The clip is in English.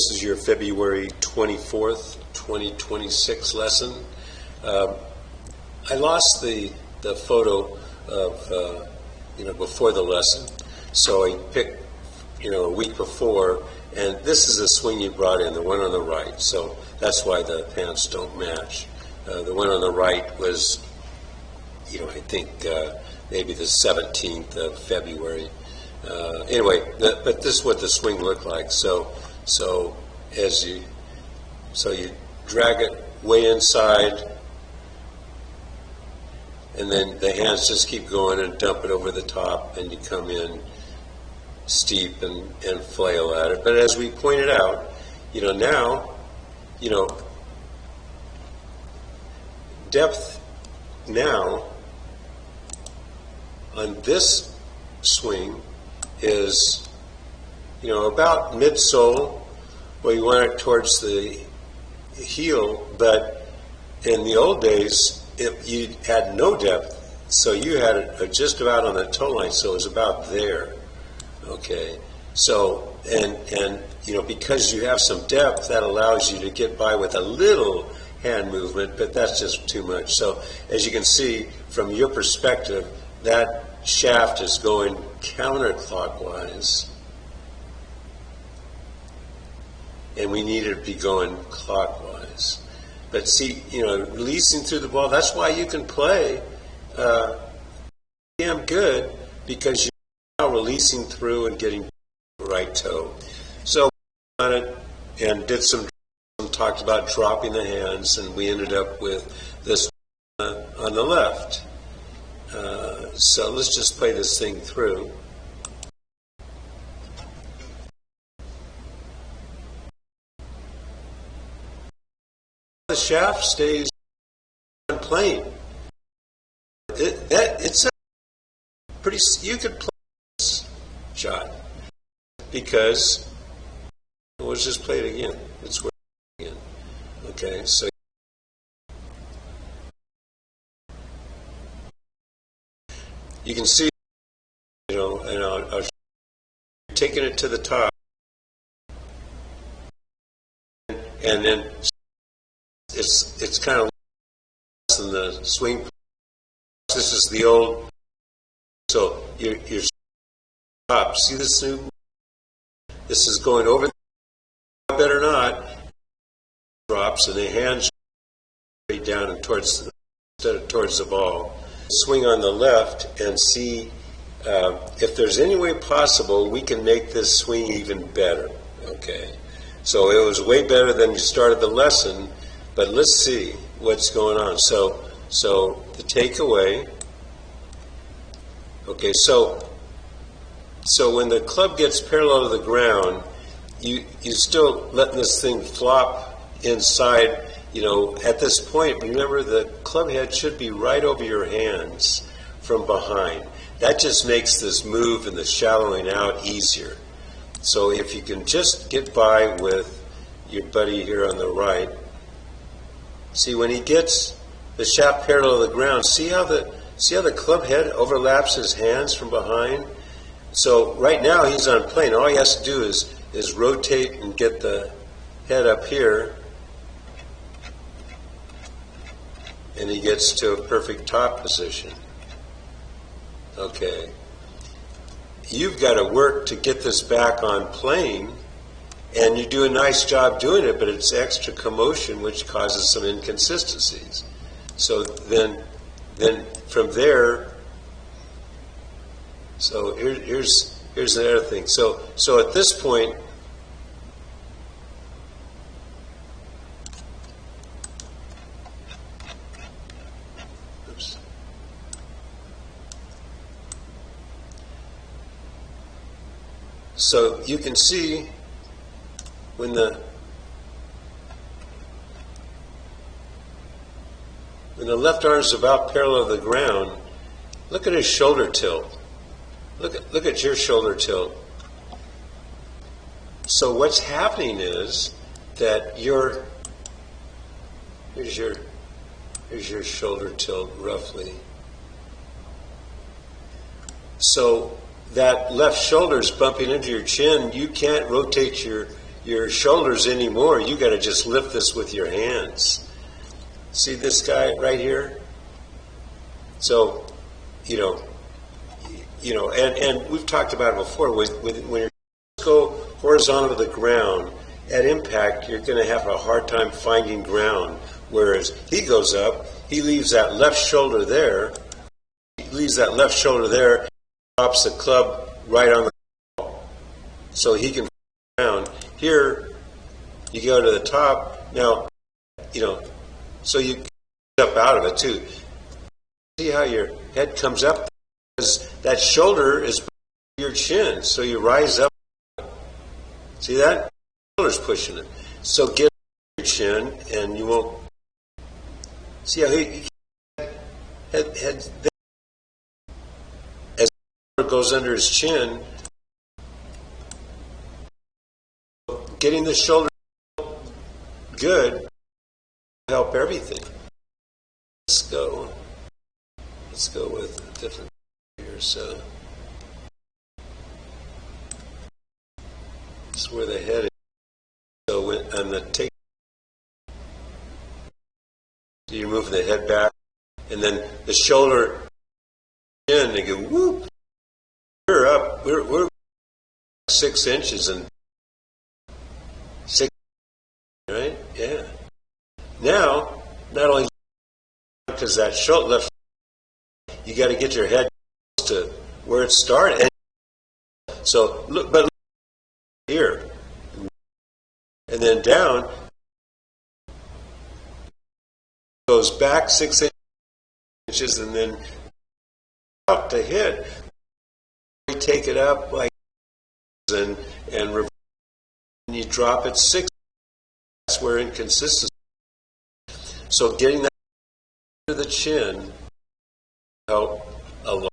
is your February 24th, 2026 lesson. I lost the photo of, before the lesson. So I picked, a week before, and this is the swing you brought in, the one on the right. So that's why the pants don't match. The one on the right was, I think maybe the 17th of February. Anyway, but this is what the swing looked like. So you drag it way inside, and then the hands just keep going and dump it over the top, and you come in steep and flail at it. But as we pointed out, now, depth now on this swing is, about midsole, where you want it towards the heel, but in the old days, you had no depth, so you had it just about on the toe line, so it was about there, okay? So, and because you have some depth, that allows you to get by with a little hand movement, but that's just too much. So, as you can see, from your perspective, that shaft is going counterclockwise, and we need it to be going clockwise. But see, releasing through the ball, that's why you can play damn good, because you're now releasing through and getting the right toe. So on it, and did some talked about dropping the hands, and we ended up with this on the left. So let's just play this thing through. The shaft stays on plane. It's a pretty. You could play this shot because let's just play it again. It's working again. Okay, so you can see, and I'll taking it to the top, and then it's kind of less than the swing. This is the old. So you're top. See this new? This is going over. Better not. Drops, and the hands straight down and towards the ball. Swing on the left and see if there's any way possible we can make this swing even better. Okay, so it was way better than you started the lesson, but let's see what's going on. So the takeaway. Okay, so when the club gets parallel to the ground, you still letting this thing flop inside. At this point, remember the club head should be right over your hands from behind. That just makes this move and the shallowing out easier. So if you can just get by with your buddy here on the right, see when he gets the shaft parallel to the ground, see how the club head overlaps his hands from behind? So right now he's on plane. All he has to do is rotate and get the head up here, and he gets to a perfect top position. Okay. You've got to work to get this back on plane, and you do a nice job doing it, but it's extra commotion which causes some inconsistencies. So then from there, so here's the other thing. So at this point, so you can see when the left arm is about parallel to the ground, look at his shoulder tilt. Look at your shoulder tilt. So what's happening is that here's your shoulder tilt roughly. So that left shoulder is bumping into your chin. You can't rotate your your shoulders anymore. You got to just lift this with your hands. See this guy right here? So, and we've talked about it before. When you go horizontal to the ground, at impact, you're going to have a hard time finding ground. Whereas he goes up, he leaves that left shoulder there, drops the club right on the ball. So he can find ground. Here, you go to the top. Now, so you get up out of it too. See how your head comes up? Because that shoulder is your chin, so you rise up. See that? Shoulder's pushing it. So get your chin, and you won't. See how he head as it goes under his chin, getting the shoulder good will help everything. Let's go with a different here. So this is where the head is. So on the take, you move the head back, and then the shoulder in, and go whoop. We're up. We're 6 inches and 6. Right? Yeah. Now, not only because that shoulder left, you got to get your head to where it started. So look here, and then down, goes back 6 inches, and then out to hit. You take it up like and reverse, and you drop it 6. That's where inconsistency. So getting that to the chin help a lot.